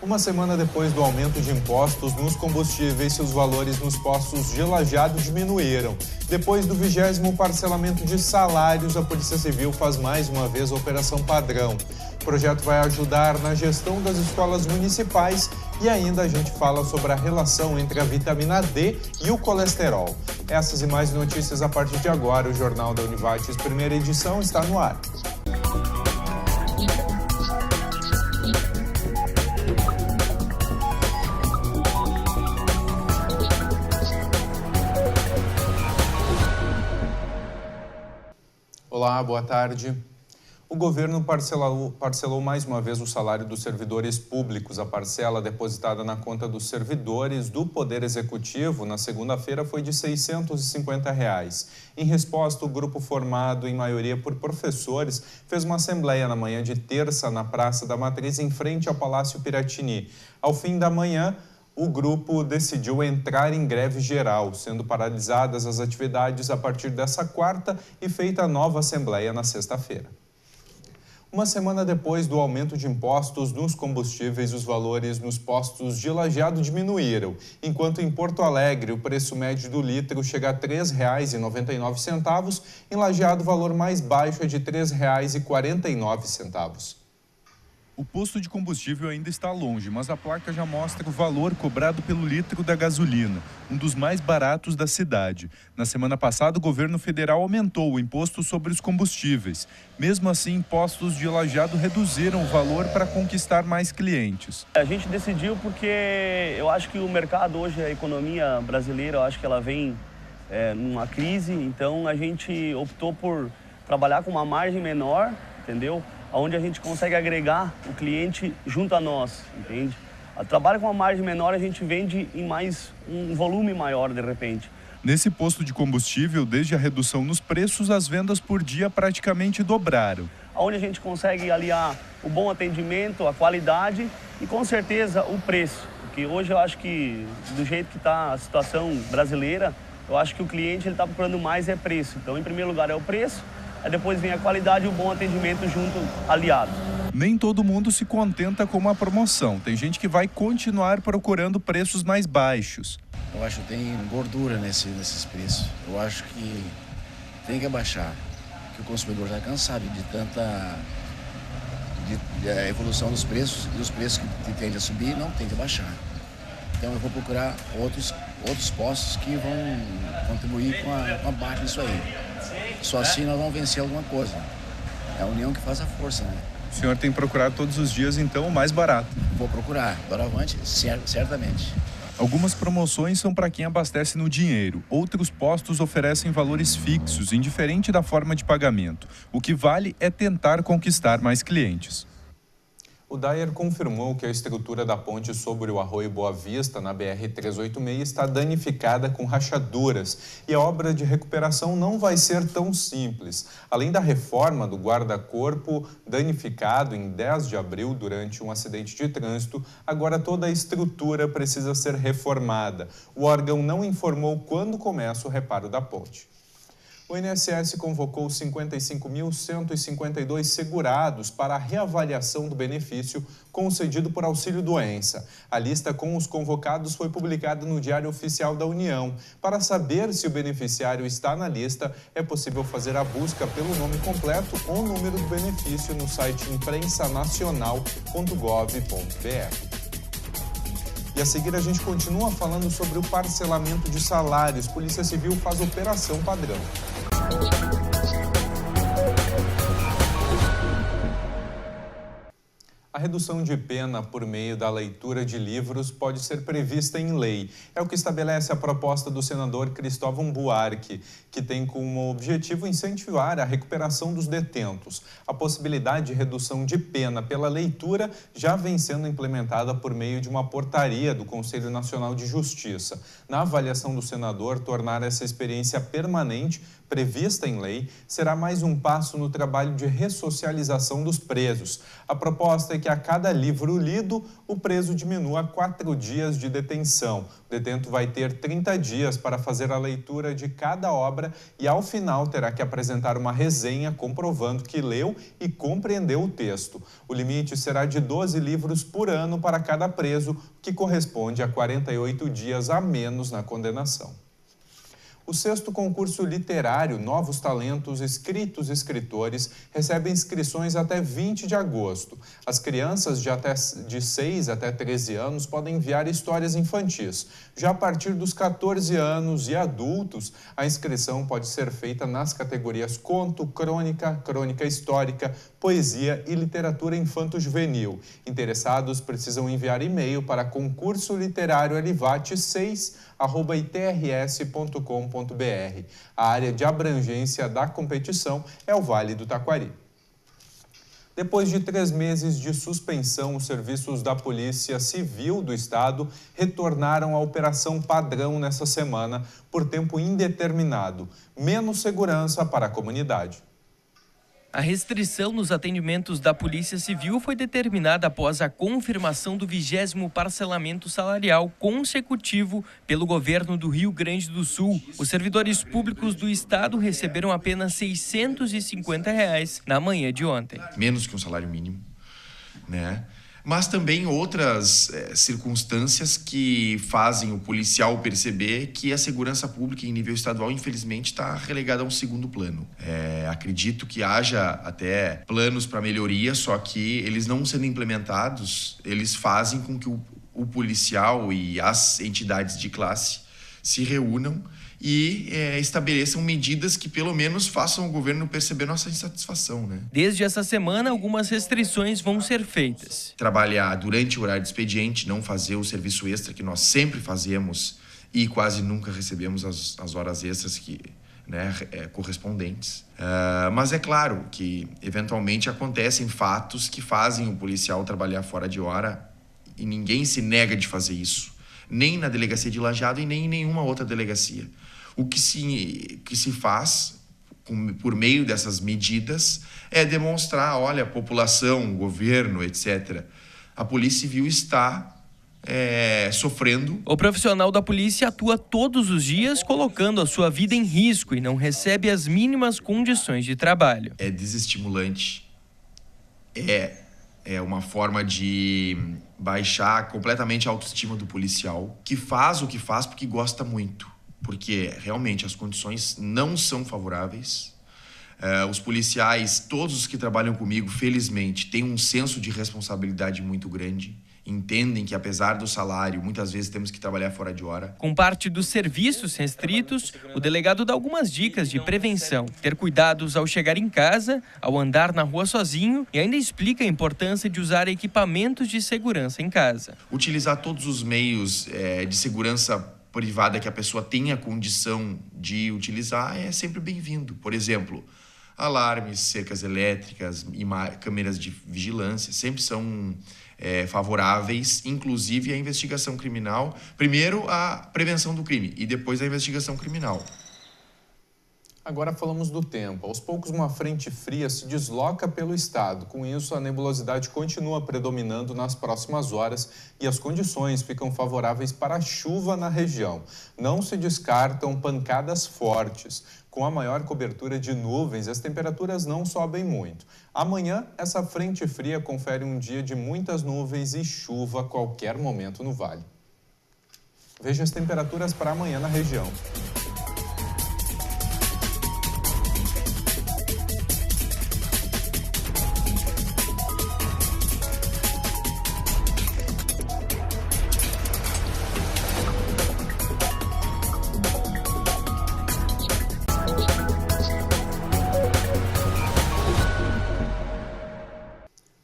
Uma semana depois do aumento de impostos nos combustíveis, seus valores nos postos de Lajeado diminuíram. Depois do 20º parcelamento de salários, a Polícia Civil faz mais uma vez a Operação Padrão. O projeto vai ajudar na gestão das escolas municipais e ainda a gente fala sobre a relação entre a vitamina D e o colesterol. Essas e mais notícias a partir de agora. O Jornal da Univates, primeira edição, está no ar. Olá, boa tarde. O governo parcelou mais uma vez o salário dos servidores públicos. A parcela depositada na conta dos servidores do Poder Executivo na segunda-feira foi de R$ 650. Em resposta, o grupo, formado em maioria por professores, fez uma assembleia na manhã de terça na Praça da Matriz, em frente ao Palácio Piratini. Ao fim da manhã, o grupo decidiu entrar em greve geral, sendo paralisadas as atividades a partir dessa quarta e feita a nova assembleia na sexta-feira. Uma semana depois do aumento de impostos nos combustíveis, os valores nos postos de Lajeado diminuíram, enquanto em Porto Alegre o preço médio do litro chega a R$ 3,99, em Lajeado o valor mais baixo é de R$ 3,49. O posto de combustível ainda está longe, mas a placa já mostra o valor cobrado pelo litro da gasolina, um dos mais baratos da cidade. Na semana passada, o governo federal aumentou o imposto sobre os combustíveis. Mesmo assim, postos de Lajeado reduziram o valor para conquistar mais clientes. A gente decidiu porque eu acho que o mercado hoje, a economia brasileira, eu acho que ela vem numa crise, então a gente optou por trabalhar com uma margem menor, entendeu? Onde a gente consegue agregar o cliente junto a nós, entende? Trabalha com uma margem menor, a gente vende em mais um volume maior de repente. Nesse posto de combustível, desde a redução nos preços, as vendas por dia praticamente dobraram. Onde a gente consegue aliar o bom atendimento, a qualidade e com certeza o preço. Porque hoje eu acho que do jeito que está a situação brasileira, eu acho que o cliente está procurando mais preço. Então, em primeiro lugar é o preço. Aí depois vem a qualidade e o bom atendimento junto aliado. Nem todo mundo se contenta com uma promoção. Tem gente que vai continuar procurando preços mais baixos. Eu acho que tem gordura nesses preços. Eu acho que tem que abaixar. Que o consumidor está cansado de tanta evolução dos preços. E os preços que tendem a subir não tem que baixar. Então eu vou procurar outros postos que vão contribuir com a baixa disso aí. Só assim nós vamos vencer alguma coisa. É a união que faz a força, né? O senhor tem procurado todos os dias, então, o mais barato? Vou procurar. Doravante, certamente. Algumas promoções são para quem abastece no dinheiro. Outros postos oferecem valores fixos, indiferente da forma de pagamento. O que vale é tentar conquistar mais clientes. O DAER confirmou que a estrutura da ponte sobre o Arroio Boa Vista, na BR-386, está danificada com rachaduras e a obra de recuperação não vai ser tão simples. Além da reforma do guarda-corpo danificado em 10 de abril durante um acidente de trânsito, agora toda a estrutura precisa ser reformada. O órgão não informou quando começa o reparo da ponte. O INSS convocou 55.152 segurados para a reavaliação do benefício concedido por auxílio-doença. A lista com os convocados foi publicada no Diário Oficial da União. Para saber se o beneficiário está na lista, é possível fazer a busca pelo nome completo ou número do benefício no site imprensanacional.gov.br. E a seguir a gente continua falando sobre o parcelamento de salários. Polícia Civil faz operação padrão. A redução de pena por meio da leitura de livros pode ser prevista em lei. É o que estabelece a proposta do senador Cristóvão Buarque, que tem como objetivo incentivar a recuperação dos detentos. A possibilidade de redução de pena pela leitura já vem sendo implementada por meio de uma portaria do Conselho Nacional de Justiça. Na avaliação do senador, tornar essa experiência permanente prevista em lei, será mais um passo no trabalho de ressocialização dos presos. A proposta é que a cada livro lido, o preso diminua 4 dias de detenção. O detento vai ter 30 dias para fazer a leitura de cada obra e, ao final, terá que apresentar uma resenha comprovando que leu e compreendeu o texto. O limite será de 12 livros por ano para cada preso, que corresponde a 48 dias a menos na condenação. O 6º concurso literário Novos Talentos Escritos e Escritores recebe inscrições até 20 de agosto. As crianças de 6 até 13 anos podem enviar histórias infantis. Já a partir dos 14 anos e adultos, a inscrição pode ser feita nas categorias conto, crônica, crônica histórica, poesia e literatura infanto-juvenil. Interessados precisam enviar e-mail para concursoliterarioelivate6@itrs.com.br. A área de abrangência da competição é o Vale do Taquari. Depois de 3 meses de suspensão, os serviços da Polícia Civil do Estado retornaram à operação padrão nesta semana por tempo indeterminado. Menos segurança para a comunidade. A restrição nos atendimentos da Polícia Civil foi determinada após a confirmação do 20º parcelamento salarial consecutivo pelo governo do Rio Grande do Sul. Os servidores públicos do estado receberam apenas R$ 650 na manhã de ontem. Menos que um salário mínimo, né? Mas também outras circunstâncias que fazem o policial perceber que a segurança pública em nível estadual, infelizmente, está relegada a um segundo plano. Acredito que haja até planos para melhoria, só que eles não sendo implementados, eles fazem com que o policial e as entidades de classe se reúnam e estabeleçam medidas que pelo menos façam o governo perceber nossa insatisfação, né? Desde essa semana, algumas restrições vão ser feitas. Trabalhar durante o horário de expediente, não fazer o serviço extra que nós sempre fazemos e quase nunca recebemos as horas extras correspondentes. Mas é claro que, eventualmente, acontecem fatos que fazem o policial trabalhar fora de hora e ninguém se nega de fazer isso, nem na delegacia de Lajeado e nem em nenhuma outra delegacia. O que se faz por meio dessas medidas é demonstrar, olha, a população, o governo, etc. A Polícia Civil está sofrendo. O profissional da polícia atua todos os dias colocando a sua vida em risco e não recebe as mínimas condições de trabalho. É desestimulante. É uma forma de baixar completamente a autoestima do policial, que faz o que faz porque gosta muito, porque realmente as condições não são favoráveis. Os policiais, todos os que trabalham comigo, felizmente, têm um senso de responsabilidade muito grande. Entendem que, apesar do salário, muitas vezes temos que trabalhar fora de hora. Com parte dos serviços restritos, o delegado dá algumas dicas de prevenção. Ter cuidados ao chegar em casa, ao andar na rua sozinho e ainda explica a importância de usar equipamentos de segurança em casa. Utilizar todos os meios de segurança privada que a pessoa tenha condição de utilizar é sempre bem-vindo. Por exemplo, alarmes, cercas elétricas e câmeras de vigilância sempre são favoráveis, inclusive a investigação criminal. Primeiro a prevenção do crime e depois a investigação criminal. Agora falamos do tempo. Aos poucos, uma frente fria se desloca pelo estado. Com isso, a nebulosidade continua predominando nas próximas horas e as condições ficam favoráveis para a chuva na região. Não se descartam pancadas fortes. Com a maior cobertura de nuvens, as temperaturas não sobem muito. Amanhã, essa frente fria confere um dia de muitas nuvens e chuva a qualquer momento no vale. Veja as temperaturas para amanhã na região.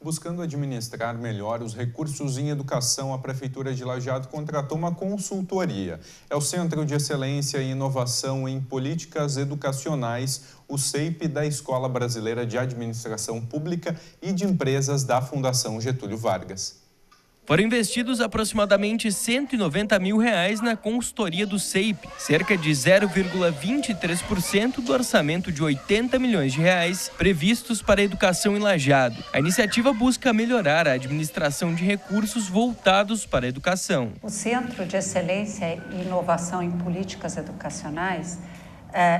Buscando administrar melhor os recursos em educação, a Prefeitura de Lajeado contratou uma consultoria. É o Centro de Excelência e Inovação em Políticas Educacionais, o CEIP, da Escola Brasileira de Administração Pública e de Empresas da Fundação Getúlio Vargas. Foram investidos aproximadamente 190 mil reais na consultoria do CEIP, cerca de 0,23% do orçamento de 80 milhões de reais previstos para a educação em Lajeado. A iniciativa busca melhorar a administração de recursos voltados para a educação. O Centro de Excelência e Inovação em Políticas Educacionais,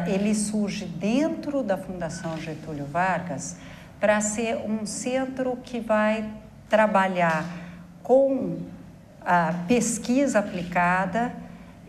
ele surge dentro da Fundação Getúlio Vargas para ser um centro que vai trabalhar com a pesquisa aplicada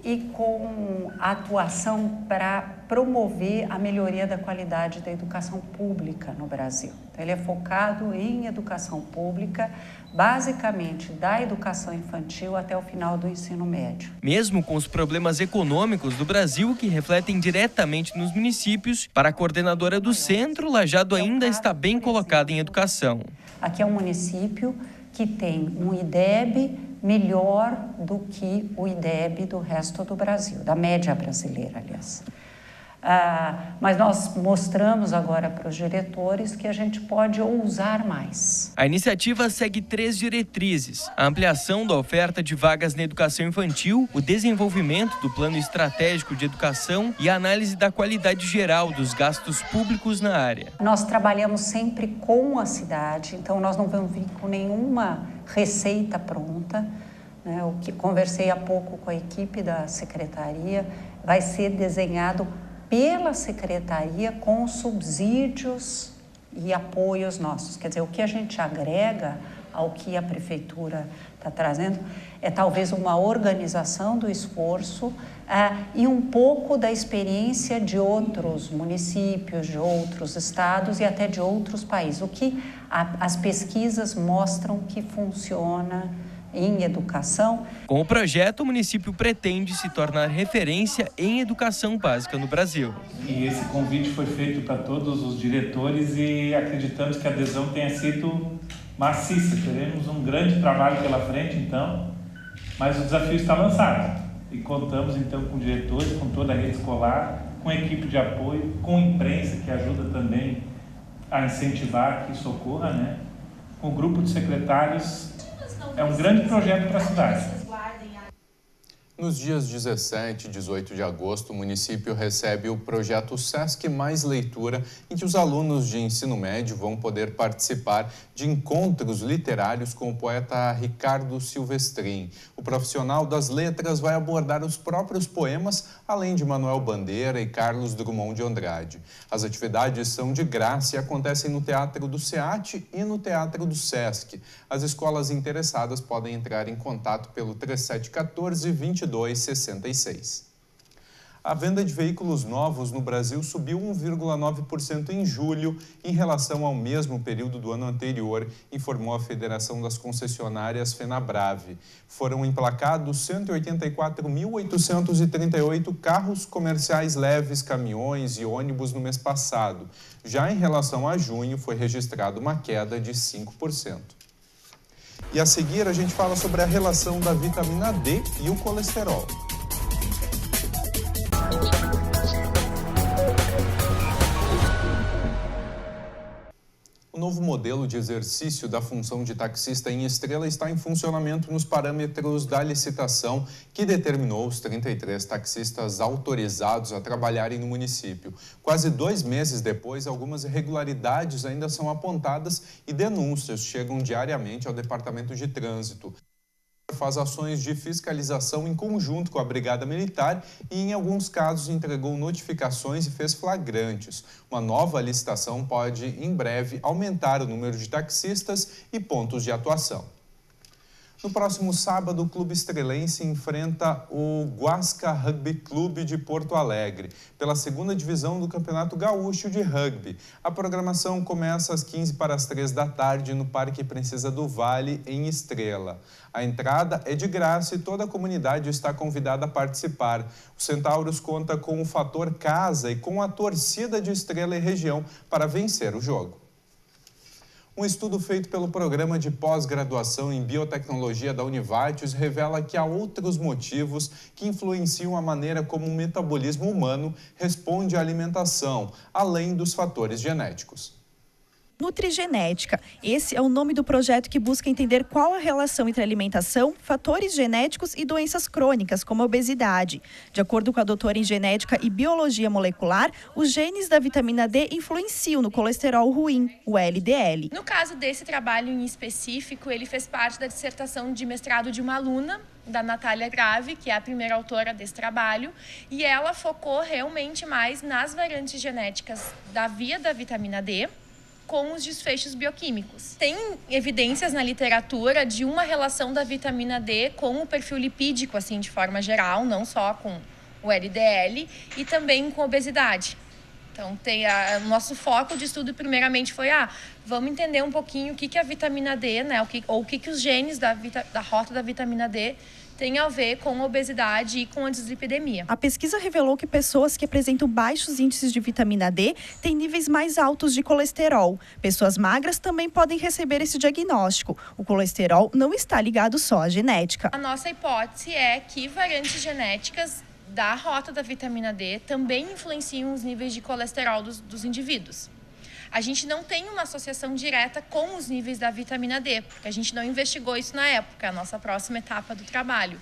e com a atuação para promover a melhoria da qualidade da educação pública no Brasil. Então, ele é focado em educação pública, basicamente da educação infantil até o final do ensino médio. Mesmo com os problemas econômicos do Brasil que refletem diretamente nos municípios, para a coordenadora do centro, Lajeado ainda está bem colocado em educação. Aqui é um município que tem um IDEB melhor do que o IDEB do resto do Brasil, da média brasileira, aliás. Mas nós mostramos agora para os diretores que a gente pode ousar mais. A iniciativa segue 3 diretrizes: a ampliação da oferta de vagas na educação infantil, o desenvolvimento do plano estratégico de educação e a análise da qualidade geral dos gastos públicos na área. Nós trabalhamos sempre com a cidade, então nós não vamos vir com nenhuma receita pronta, né? O que conversei há pouco com a equipe da secretaria, vai ser desenhado pela secretaria com subsídios e apoios nossos. Quer dizer, o que a gente agrega ao que a prefeitura está trazendo é talvez uma organização do esforço e um pouco da experiência de outros municípios, de outros estados e até de outros países. O que as pesquisas mostram que funciona em educação. Com o projeto, o município pretende se tornar referência em educação básica no Brasil. E esse convite foi feito para todos os diretores e acreditamos que a adesão tenha sido maciça. Teremos um grande trabalho pela frente, então, mas o desafio está lançado. E contamos, então, com diretores, com toda a rede escolar, com a equipe de apoio, com a imprensa, que ajuda também a incentivar que isso ocorra, né? Com o grupo de secretários. É um grande projeto para a cidade. Nos dias 17 e 18 de agosto, o município recebe o projeto Sesc Mais Leitura, em que os alunos de ensino médio vão poder participar de encontros literários com o poeta Ricardo Silvestrin. O profissional das letras vai abordar os próprios poemas, além de Manuel Bandeira e Carlos Drummond de Andrade. As atividades são de graça e acontecem no Teatro do SEAT e no Teatro do Sesc. As escolas interessadas podem entrar em contato pelo 3714-2266. A venda de veículos novos no Brasil subiu 1,9% em julho em relação ao mesmo período do ano anterior, informou a Federação das Concessionárias FenaBrave. Foram emplacados 184.838 carros comerciais leves, caminhões e ônibus no mês passado. Já em relação a junho, foi registrada uma queda de 5%. E a seguir, a gente fala sobre a relação da vitamina D e o colesterol. O novo modelo de exercício da função de taxista em Estrela está em funcionamento nos parâmetros da licitação que determinou os 33 taxistas autorizados a trabalharem no município. Quase 2 meses depois, algumas irregularidades ainda são apontadas e denúncias chegam diariamente ao Departamento de Trânsito. Faz ações de fiscalização em conjunto com a Brigada Militar e, em alguns casos, entregou notificações e fez flagrantes. Uma nova licitação pode, em breve, aumentar o número de taxistas e pontos de atuação. No próximo sábado, o Clube Estrelense enfrenta o Guasca Rugby Clube de Porto Alegre, pela 2ª divisão do Campeonato Gaúcho de Rugby. A programação começa às 15h para 15h no Parque Princesa do Vale, em Estrela. A entrada é de graça e toda a comunidade está convidada a participar. O Centauros conta com o fator casa e com a torcida de Estrela e região para vencer o jogo. Um estudo feito pelo Programa de Pós-Graduação em Biotecnologia da Univates revela que há outros motivos que influenciam a maneira como o metabolismo humano responde à alimentação, além dos fatores genéticos. Nutrigenética. Esse é o nome do projeto que busca entender qual a relação entre alimentação, fatores genéticos e doenças crônicas, como a obesidade. De acordo com a doutora em genética e biologia molecular, os genes da vitamina D influenciam no colesterol ruim, o LDL. No caso desse trabalho em específico, ele fez parte da dissertação de mestrado de uma aluna, da Natália Grave, que é a primeira autora desse trabalho, e ela focou realmente mais nas variantes genéticas da via da vitamina D com os desfechos bioquímicos. Tem evidências na literatura de uma relação da vitamina D com o perfil lipídico, assim, de forma geral, não só com o LDL, e também com obesidade. Então, o nosso foco de estudo, primeiramente, foi vamos entender um pouquinho o que a vitamina D, né, o que os genes da rota da vitamina D têm a ver com a obesidade e com a dislipidemia. A pesquisa revelou que pessoas que apresentam baixos índices de vitamina D têm níveis mais altos de colesterol. Pessoas magras também podem receber esse diagnóstico. O colesterol não está ligado só à genética. A nossa hipótese é que variantes genéticas da rota da vitamina D também influenciam os níveis de colesterol dos indivíduos. A gente não tem uma associação direta com os níveis da vitamina D, porque a gente não investigou isso na época, é a nossa próxima etapa do trabalho.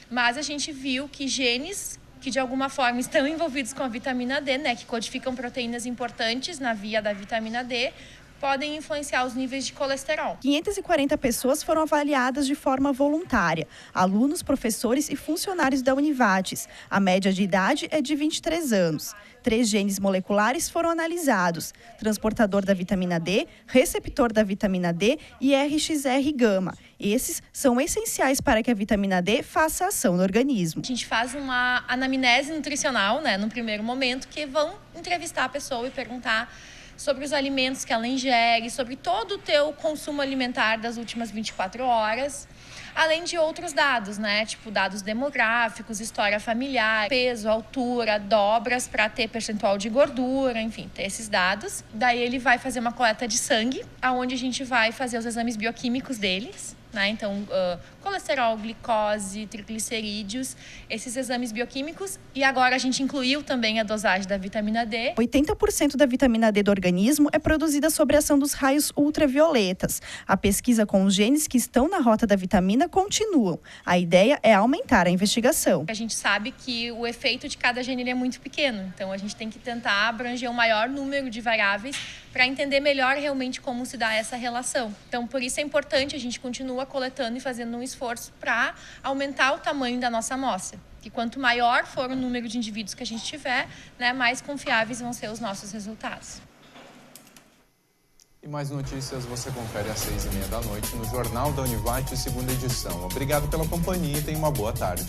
Mas a gente viu que genes que de alguma forma estão envolvidos com a vitamina D, né, que codificam proteínas importantes na via da vitamina D, podem influenciar os níveis de colesterol. 540 pessoas foram avaliadas de forma voluntária. Alunos, professores e funcionários da Univates. A média de idade é de 23 anos. 3 genes moleculares foram analisados: transportador da vitamina D, receptor da vitamina D e RXR-gama. Esses são essenciais para que a vitamina D faça ação no organismo. A gente faz uma anamnese nutricional, né, no primeiro momento, que vão entrevistar a pessoa e perguntar sobre os alimentos que ela ingere, sobre todo o teu consumo alimentar das últimas 24 horas, além de outros dados, né? Tipo dados demográficos, história familiar, peso, altura, dobras para ter percentual de gordura, enfim, ter esses dados. Daí ele vai fazer uma coleta de sangue, onde a gente vai fazer os exames bioquímicos deles, né? Então, colesterol, glicose, triglicerídeos, esses exames bioquímicos. E agora a gente incluiu também a dosagem da vitamina D. 80% da vitamina D do organismo é produzida sob a ação dos raios ultravioletas. A pesquisa com os genes que estão na rota da vitamina continua. A ideia é aumentar a investigação. A gente sabe que o efeito de cada gene é muito pequeno, então a gente tem que tentar abranger um maior número de variáveis para entender melhor realmente como se dá essa relação. Então, por isso é importante a gente continuar coletando e fazendo um esforço para aumentar o tamanho da nossa amostra. E quanto maior for o número de indivíduos que a gente tiver, né, mais confiáveis vão ser os nossos resultados. E mais notícias você confere às 6h30 da noite no Jornal da Univate, segunda edição. Obrigado pela companhia e tenha uma boa tarde.